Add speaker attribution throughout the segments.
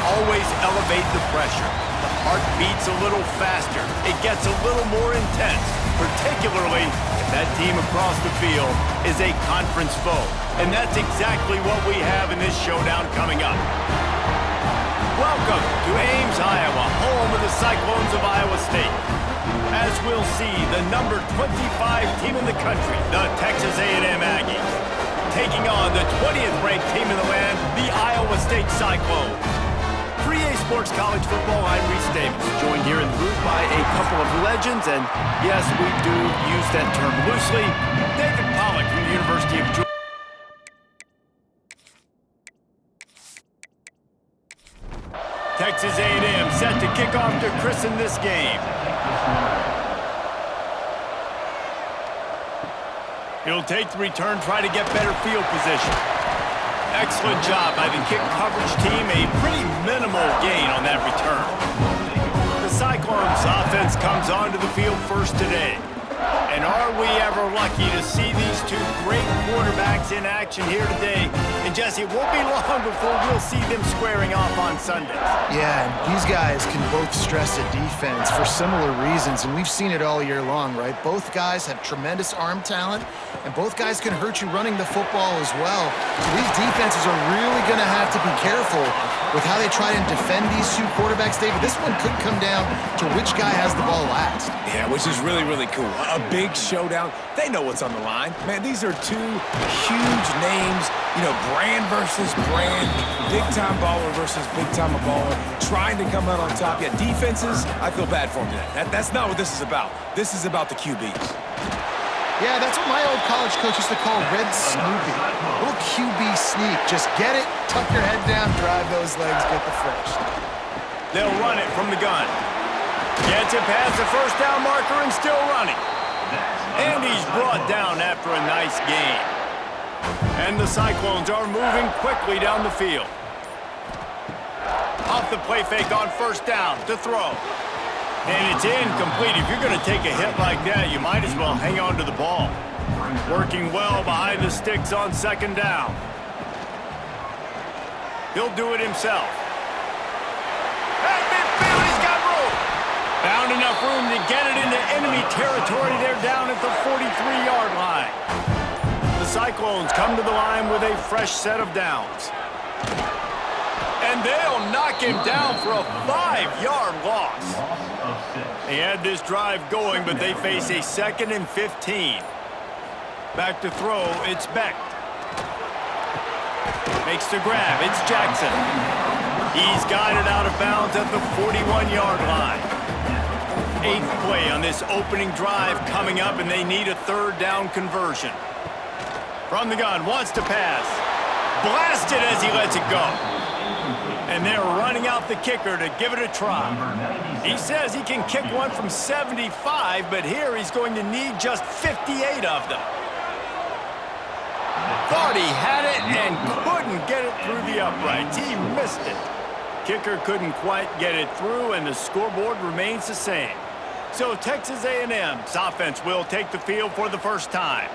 Speaker 1: always elevate the pressure. The heart beats a little faster. It gets a little more intense, particularly if that team across the field is a conference foe. And that's exactly what we have in this showdown coming up. Welcome to Ames, Iowa, home of the Cyclones of Iowa State. As we'll see, the number 25 team in the country, the Texas A&M Aggies, taking on the 20th ranked team in the land, the Iowa State Cyclones. For EA Sports College Football, I'm Reese Davis, joined here in the booth by a couple of legends, and yes, we do use that term loosely. David Pollack from the University of Georgia. Texas A&M set to kick off to christen this game. He'll take the return, try to get better field position. Excellent job by the kick coverage team. A pretty minimal gain on that return. The Cyclones offense comes onto the field first today. And are we ever lucky to see these two great quarterbacks in action here today? And Jesse, it won't be long before we'll see them squaring off on Sundays.
Speaker 2: Yeah, and these guys can both stress a defense for similar reasons, and we've seen it all year long, right? Both guys have tremendous arm talent, and both guys can hurt you running the football as well. So these defenses are really going to have to be careful with how they try and defend these two quarterbacks, David. This one could come down to which guy has the ball last.
Speaker 3: Yeah, which is really, really cool. A big showdown. They know what's on the line. Man, these are two huge names, you know, brand versus brand, big-time baller versus big-time baller, trying to come out on top. Yeah, defenses, I feel bad for them today. That's not what this is about. This is about the QBs.
Speaker 2: Yeah, that's what my old college coach used to call Red Snoopy. A little QB sneak. Just get it, tuck your head down, drive those legs, get the first.
Speaker 1: They'll run it from the gun. Gets it past the first down marker and still running. And he's brought down after a nice gain. And the Cyclones are moving quickly down the field. Off the play fake on first down to throw. And it's incomplete. If you're going to take a hit like that, you might as well hang on to the ball. Working well behind the sticks on second down. He'll do it himself. At midfield, he's got room. Found enough room to get it into enemy territory. They're down at the 43-yard line. The Cyclones come to the line with a fresh set of downs. And they'll knock him down for a 5-yard loss. They had this drive going, but they face a 2nd and 15. Back to throw, it's Beck. Makes the grab, it's Jackson. He's got it out of bounds at the 41-yard line. 8th play on this opening drive coming up, and they need a 3rd down conversion. From the gun, wants to pass. Blasted as he lets it go. And they're running out the kicker to give it a try. He says he can kick one from 75, but here he's going to need just 58 of them. Thought he had it and couldn't get it through the uprights. He missed it. Kicker couldn't quite get it through, and the scoreboard remains the same. So Texas A&M's offense will take the field for the first time.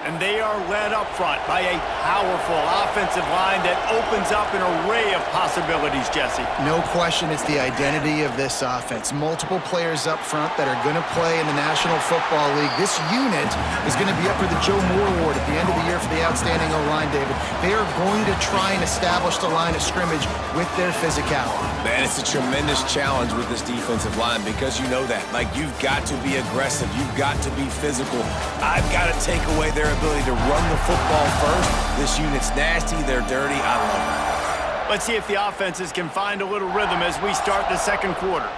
Speaker 1: And they are led up front by a powerful offensive line that opens up an array of possibilities, Jesse.
Speaker 2: No question, it's the identity of this offense. Multiple players up front that are going to play in the National Football League. This unit is going to be up for the Joe Moore Award at the end of the year for the outstanding O-line, David. They are going to try and establish the line of scrimmage with their physicality.
Speaker 3: Man, it's a tremendous challenge with this defensive line because you know that. Like, you've got to be aggressive. You've got to be physical. I've got to take away their ability to run the football first. This unit's nasty. They're dirty. I love it.
Speaker 1: Let's see if the offenses can find a little rhythm as we start the second quarter.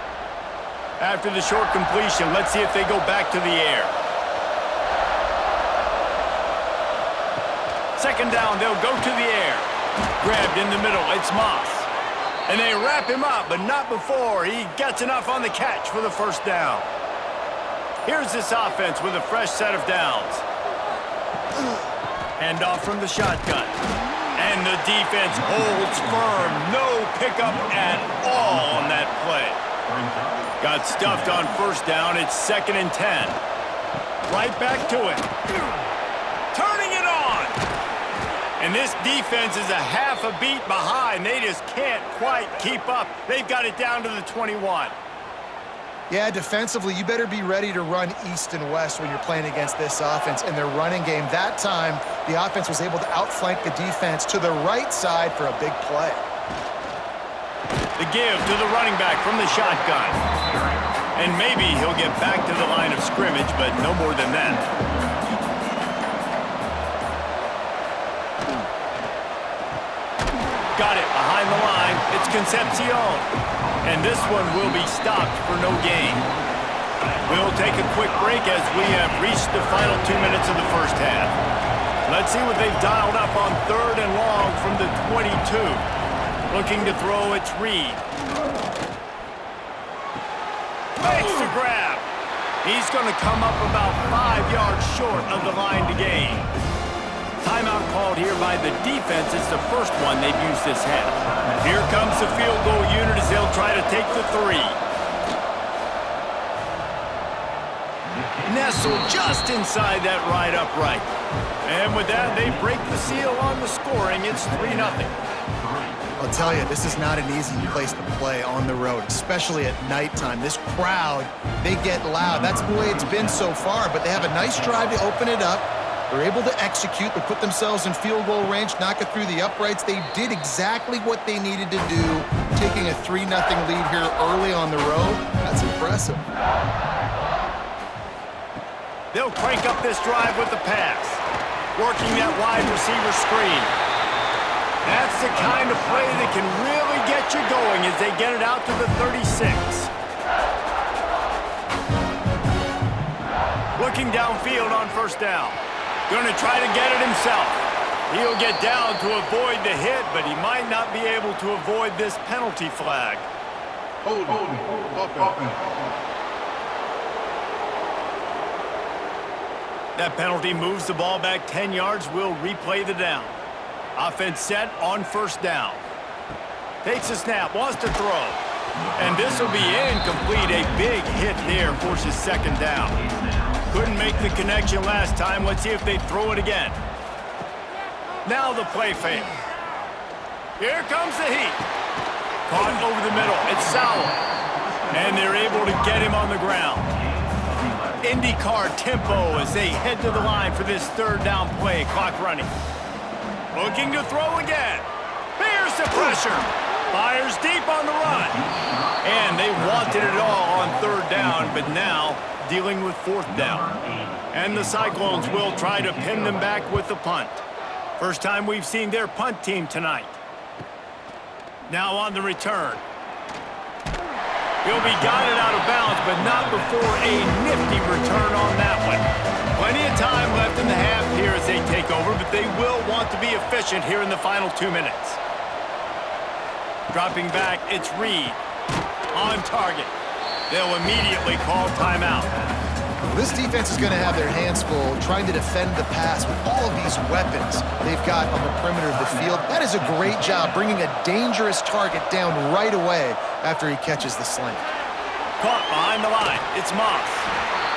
Speaker 1: After the short completion, let's see if they go back to the air. Second down, they'll go to the air. Grabbed in the middle, it's Moss. And they wrap him up, but not before he gets enough on the catch for the first down. Here's this offense with a fresh set of downs. Hand off from the shotgun. And the defense holds firm. No pickup at all on that play. Got stuffed on first down. It's 2nd and 10. Right back to it. Turning it on. And this defense is a half a beat behind. They just can't quite keep up. They've got it down to the 21.
Speaker 2: Yeah, defensively, you better be ready to run east and west when you're playing against this offense. In their running game, that time, the offense was able to outflank the defense to the right side for a big play.
Speaker 1: The give to the running back from the shotgun. And maybe he'll get back to the line of scrimmage, but no more than that. Got it behind the line. It's Concepcion. And this one will be stopped for no gain. We'll take a quick break as we have reached the final 2 minutes of the first half. Let's see what they've dialed up on 3rd and long from the 22. Looking to throw, it's Reed. Makes the grab. He's going to come up about 5 yards short of the line to gain. Timeout called here by the defense. It's the first one they've used this half. Here comes the field goal unit as they'll try to take the 3. Nestled just inside that right upright. And with that, they break the seal on the scoring. It's 3-0.
Speaker 2: I'll tell you, this is not an easy place to play on the road, especially at nighttime. This crowd, they get loud. That's the way it's been so far, but they have a nice drive to open it up. They're able to execute. They put themselves in field goal range, knock it through the uprights. They did exactly what they needed to do, taking a 3-0 lead here early on the road. That's impressive.
Speaker 1: They'll crank up this drive with the pass, working that wide receiver screen. That's the kind of play that can really get you going as they get it out to the 36. Looking downfield on 1st down. Going to try to get it himself. He'll get down to avoid the hit, but he might not be able to avoid this penalty flag. That penalty moves the ball back 10 yards. We'll replay the down. Offense set on 1st down. Takes a snap, wants to throw. And this will be incomplete. A big hit there forces 2nd down. Couldn't make the connection last time. Let's see if they throw it again. Now the play fail. Here comes the heat. Caught over the middle. It's Sowell. And they're able to get him on the ground. IndyCar tempo as they head to the line for this 3rd down play. Clock running. Looking to throw again. Bears the pressure. Fires deep on the run. And they wanted it all on 3rd down, but now dealing with 4th down. And the Cyclones will try to pin them back with the punt. First time we've seen their punt team tonight. Now on the return. He'll be guided out of bounds, but not before a nifty return on that one. Plenty of time left in the half here as they take over, but they will want to be efficient here in the final 2 minutes. Dropping back, it's Reed. On target. They'll immediately call timeout.
Speaker 2: This defense is going to have their hands full trying to defend the pass with all of these weapons they've got on the perimeter of the field. That is a great job bringing a dangerous target down right away after he catches the slant.
Speaker 1: Caught behind the line. It's Moss.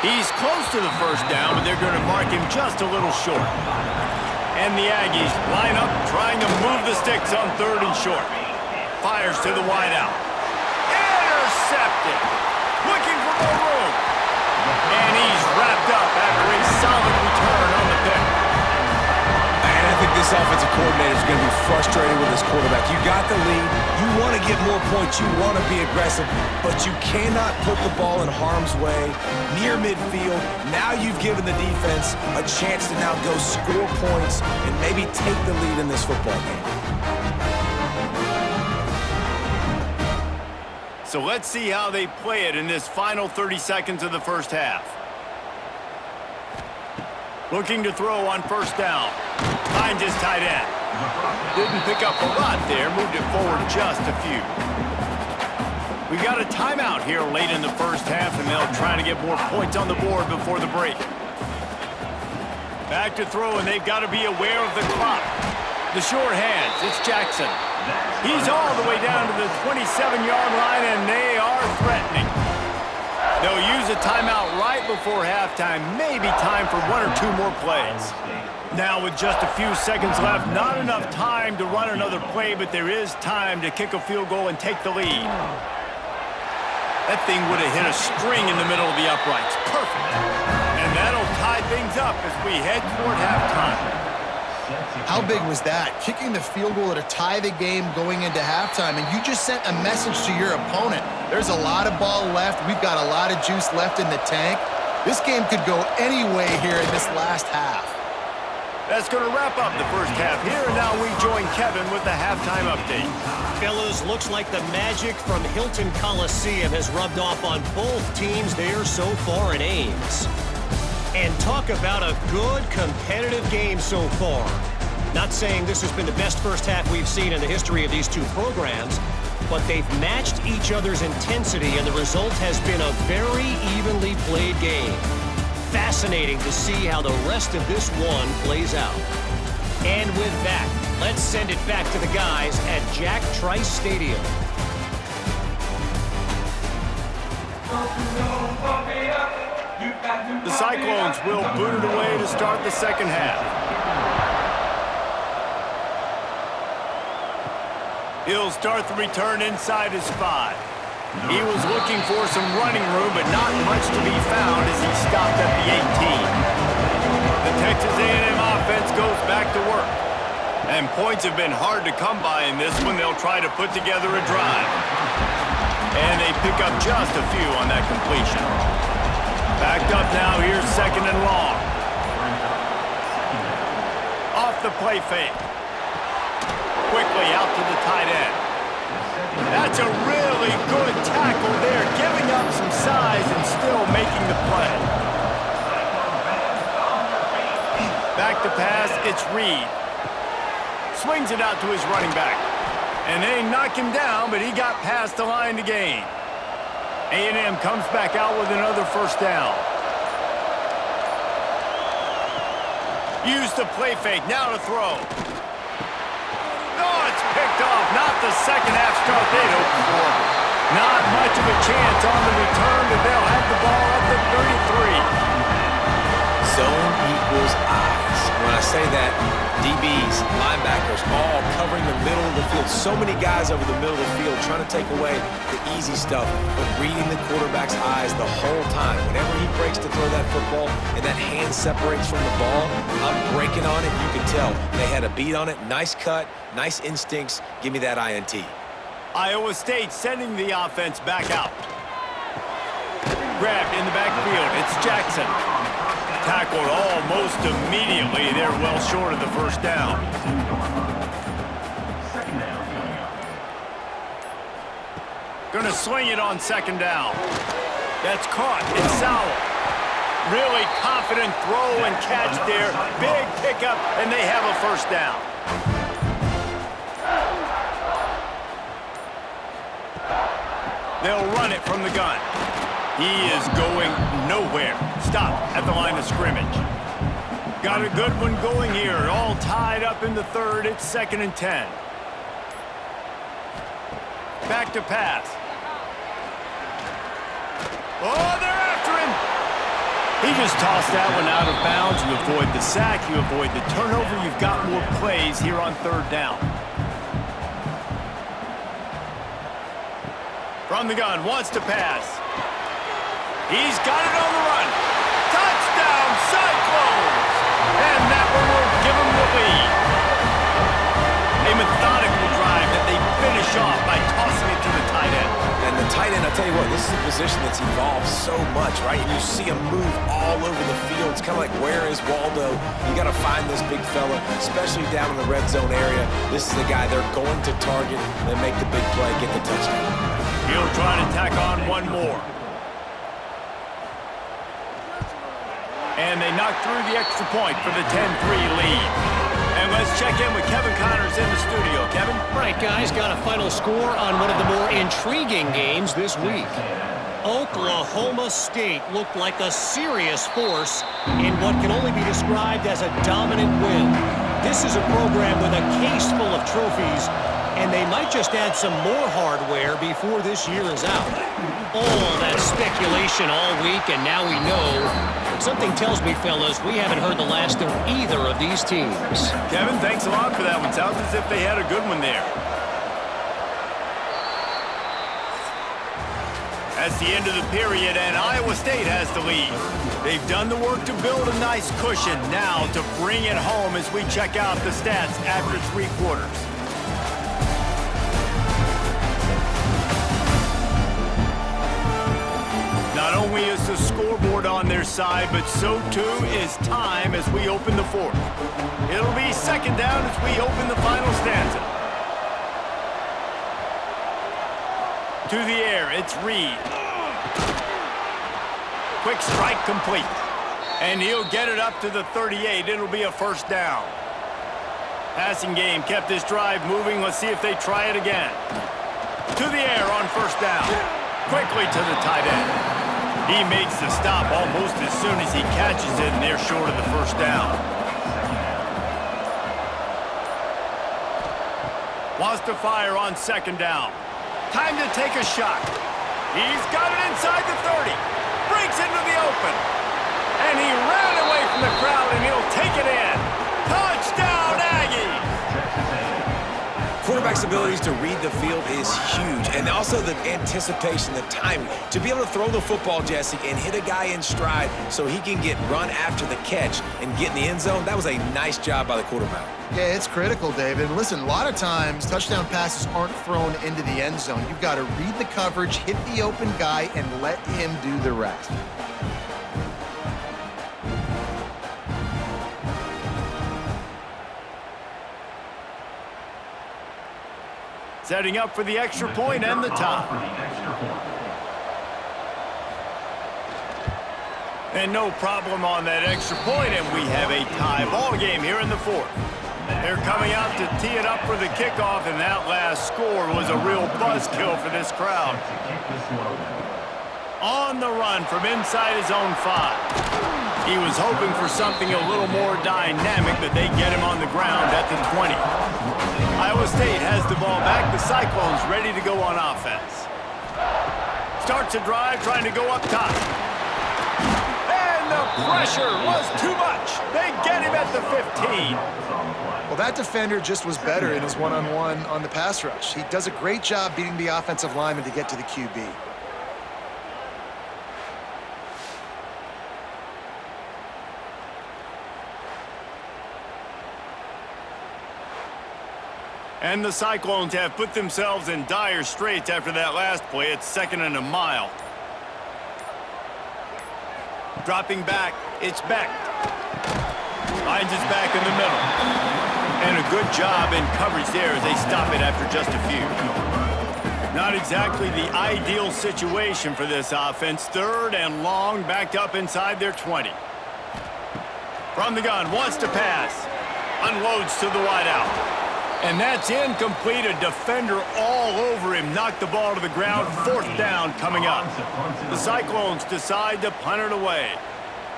Speaker 1: He's close to the 1st down, but they're going to mark him just a little short. And the Aggies line up trying to move the sticks on 3rd and short. Fires to the wideout. Intercepted. Looking for more room. And he's wrapped up after a solid return on the pick.
Speaker 3: And I think this offensive coordinator is going to be frustrated with his quarterback. You got the lead. You want to get more points. You want to be aggressive. But you cannot put the ball in harm's way near midfield. Now you've given the defense a chance to now go score points and maybe take the lead in this football game.
Speaker 1: So let's see how they play it in this final 30 seconds of the first half. Looking to throw on 1st down. Finds his tight end. Didn't pick up a lot there. Moved it forward just a few. We got a timeout here late in the first half, and they'll try to get more points on the board before the break. Back to throw, and they've got to be aware of the clock. The short hands, it's Jackson. He's all the way down to the 27-yard line, and they are threatening. They'll use use a timeout right before halftime. Maybe time for one or two more plays. Now with just a few seconds left, not enough time to run another play, but there is time to kick a field goal and take the lead. That thing would have hit a string in the middle of the uprights. Perfect. And that'll tie things up as we head toward halftime.
Speaker 2: How big was that? Kicking the field goal to tie the game going into halftime, and you just sent a message to your opponent. There's a lot of ball left. We've got a lot of juice left in the tank. This game could go any way here in this last half.
Speaker 1: That's going to wrap up the first half here, and now we join Kevin with the halftime update.
Speaker 4: Fellas, looks like the magic from Hilton Coliseum has rubbed off on both teams there so far in Ames. And talk about a good competitive game so far. Not saying this has been the best first half we've seen in the history of these two programs, but they've matched each other's intensity, and the result has been a very evenly played game. Fascinating to see how the rest of this one plays out. And with that, let's send it back to the guys at Jack Trice Stadium.
Speaker 1: The Cyclones will boot it away to start the second half. He'll start the return inside his 5. He was looking for some running room, but not much to be found as he stopped at the 18. The Texas A&M offense goes back to work. And points have been hard to come by in this one. They'll try to put together a drive. And they pick up just a few on that completion. Backed up now, here's second and long. Off the play fake. Quickly out to the tight end. That's a really good tackle there, giving up some size and still making the play. Back to pass, it's Reed. Swings it out to his running back. And they knock him down, but he got past the line to gain. A&M comes back out with another first down. Use the play fake, now to throw. Oh, it's picked off. Not the second half start they'd hoped for. Not much of a chance on the return, but they'll have the ball at the 33.
Speaker 3: Zone equals eyes. When I say that, DBs, linebackers, all covering the middle of the field. So many guys over the middle of the field trying to take away the easy stuff, but reading the quarterback's eyes the whole time. Whenever he breaks to throw that football and that hand separates from the ball, I'm breaking on it. You can tell they had a beat on it. Nice cut, nice instincts. Give me that INT.
Speaker 1: Iowa State sending the offense back out. Grabbed in the backfield. It's Jackson. Tackled almost immediately. They're well short of the first down. Going to swing it on second down. That's caught. It's Sowell. Really confident throw and catch there. Big pickup, and they have a first down. They'll run it from the gun. He is going nowhere. Stop at the line of scrimmage. Got a good one going here. All tied up in the third. It's 2nd and 10. Back to pass. Oh, they're after him. He just tossed that one out of bounds. You avoid the sack. You avoid the turnover. You've got more plays here on third down. From the gun, wants to pass. He's got it on the run. Touchdown, Cyclones! And that one will give them the lead. A methodical drive that they finish off by tossing it to the tight end.
Speaker 3: And the tight end, I'll tell you what, this is a position that's evolved so much, right? And you see him move all over the field. It's kind of like, where is Waldo? You got to find this big fella, especially down in the red zone area. This is the guy they're going to target and make the big play, get the touchdown.
Speaker 1: He'll try to tack on one more. And they knock through the extra point for the 10-3 lead. And let's check in with Kevin Connors in the studio. Kevin?
Speaker 4: All right, guys, got a final score on one of the more intriguing games this week. Oklahoma State looked like a serious force in what can only be described as a dominant win. This is a program with a case full of trophies, And they might just add some more hardware before this year is out. All that speculation all week, and now we know. But something tells me, fellas, we haven't heard the last of either of these teams.
Speaker 1: Kevin, thanks a lot for that one. Sounds as if they had a good one there. That's the end of the period, and Iowa State has the lead. They've done the work to build a nice cushion. Now to bring it home as we check out the stats after 3 quarters. Not only is the scoreboard on their side, but so too is time as we open the 4th. It'll be 2nd down as we open the final stanza. To the air, it's Reed. Quick strike complete. And he'll get it up to the 38. It'll be a 1st down. Passing game kept this drive moving. Let's see if they try it again. To the air on 1st down. Quickly to the tight end. He makes the stop almost as soon as he catches it, and they're short of the 1st down. Wants to fire on 2nd down. Time to take a shot. He's got it inside the 30. Breaks into the open. And he ran away from the crowd, and he'll take it in. Touchdown, Aggies!
Speaker 3: Quarterback's abilities to read the field is huge, and also the anticipation, the timing. To be able to throw the football, Jesse, and hit a guy in stride so he can get run after the catch and get in the end zone, that was a nice job by the quarterback.
Speaker 2: Yeah, it's critical, David. And listen, a lot of times touchdown passes aren't thrown into the end zone. You've got to read the coverage, hit the open guy, and let him do the rest.
Speaker 1: Setting up for the extra point and the tie. And no problem on that extra point, and we have a tie ball game here in the 4th. They're coming out to tee it up for the kickoff, and that last score was a real buzzkill for this crowd. On the run from inside his own 5. He was hoping for something a little more dynamic, but they get him on the ground at the 20. Iowa State has the ball back. The Cyclones ready to go on offense. Starts a drive trying to go up top. And the pressure was too much. They get him at the 15.
Speaker 2: Well, that defender just was better in his one-on-one on the pass rush. He does a great job beating the offensive lineman to get to the QB.
Speaker 1: And the Cyclones have put themselves in dire straits after that last play. It's 2nd and a mile. Dropping back, it's Beck. Finds his back in the middle. And a good job in coverage there as they stop it after just a few. Not exactly the ideal situation for this offense. 3rd and long, backed up inside their 20. From the gun, wants to pass. Unloads to the wideout. And that's incomplete. A defender all over him. Knocked the ball to the ground. 4th down coming up. The Cyclones decide to punt it away.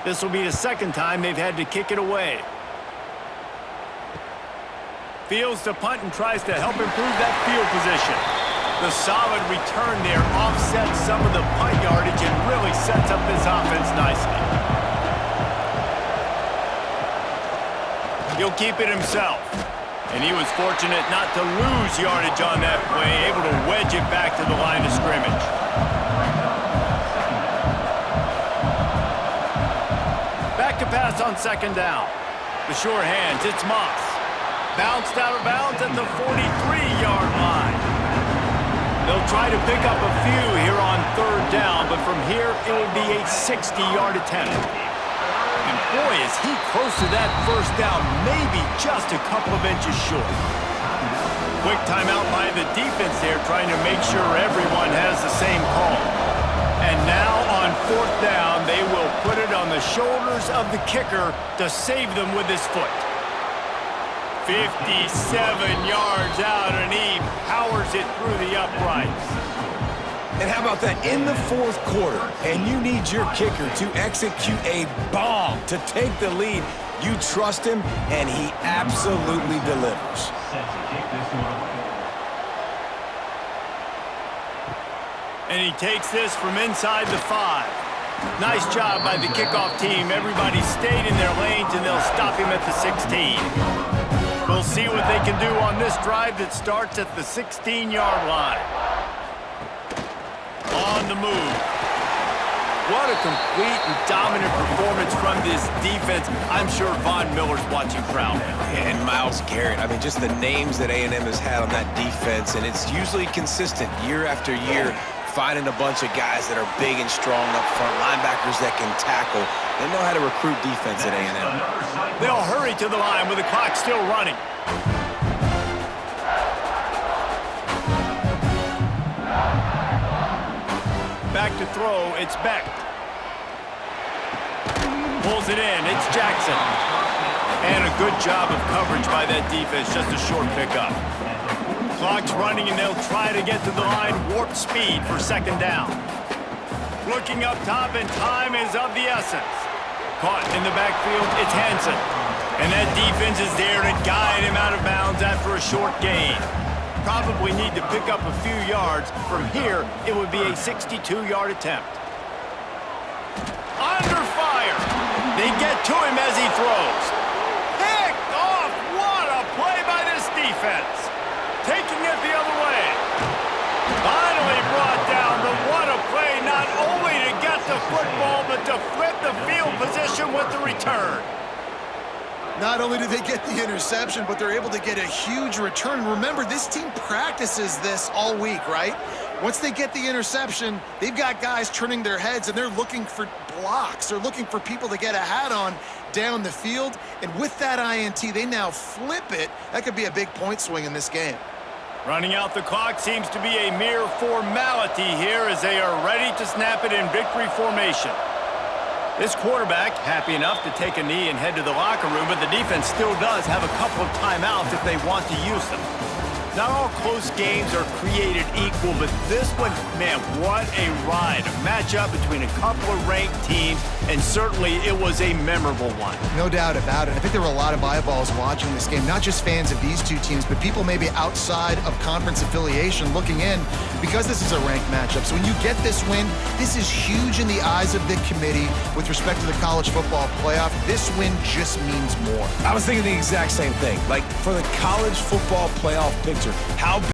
Speaker 1: This will be the 2nd time they've had to kick it away. Fields to punt and tries to help improve that field position. The solid return there offsets some of the punt yardage and really sets up this offense nicely. He'll keep it himself. And he was fortunate not to lose yardage on that play, able to wedge it back to the line of scrimmage. Back to pass on 2nd down. The sure hands, it's Moss. Bounced out of bounds at the 43-yard line. They'll try to pick up a few here on 3rd down, but from here it will be a 60-yard attempt. And boy, is he close to that 1st down, maybe just a couple of inches short. Quick timeout by the defense there, trying to make sure everyone has the same call. And now on 4th down, they will put it on the shoulders of the kicker to save them with his foot. 57 yards out, and he powers it through the uprights.
Speaker 3: And how about that? In the 4th quarter, and you need your kicker to execute a bomb to take the lead. You trust him, and he absolutely delivers.
Speaker 1: And he takes this from inside the 5. Nice job by the kickoff team. Everybody stayed in their lanes, and they'll stop him at the 16. We'll see what they can do on this drive that starts at the 16-yard line. On the move. What a complete and dominant performance from this defense. I'm sure Von Miller's watching proud.
Speaker 3: And Myles Garrett, I mean, just the names that A&M has had on that defense, and it's usually consistent year after year, finding a bunch of guys that are big and strong up front, linebackers that can tackle. They know how to recruit defense at A&M.
Speaker 1: They'll hurry to the line with the clock still running. Back to throw, it's Beck. Pulls it in, it's Jackson. And a good job of coverage by that defense, just a short pickup. Clock's running, and they'll try to get to the line, warp speed for second down. Looking up top, and time is of the essence. Caught in the backfield, it's Hansen. And that defense is there to guide him out of bounds after a short gain. Probably need to pick up a few yards. From here, it would be a 62-yard attempt. Under fire. They get to him as he throws. Picked off. What a play by this defense. Taking it the other way. Finally brought down, but what a play, not only to get the football, but to flip the field position with the return.
Speaker 2: Not only do they get the interception, but they're able to get a huge return. Remember, this team practices this all week, right? Once they get the interception, they've got guys turning their heads, and they're looking for blocks. They're looking for people to get a hat on down the field. And with that INT, they now flip it. That could be a big point swing in this game.
Speaker 1: Running out the clock seems to be a mere formality here as they are ready to snap it in victory formation. This quarterback happy enough to take a knee and head to the locker room, but the defense still does have a couple of timeouts if they want to use them. Not all close games are created equal, but this one, man, what a ride. A matchup between a couple of ranked teams, and certainly it was a memorable one.
Speaker 2: No doubt about it. I think there were a lot of eyeballs watching this game, not just fans of these two teams, but people maybe outside of conference affiliation looking in because this is a ranked matchup. So when you get this win, this is huge in the eyes of the committee with respect to the college football playoff. This win just means more.
Speaker 3: I was thinking the exact same thing. Like, for the college football playoff picture, how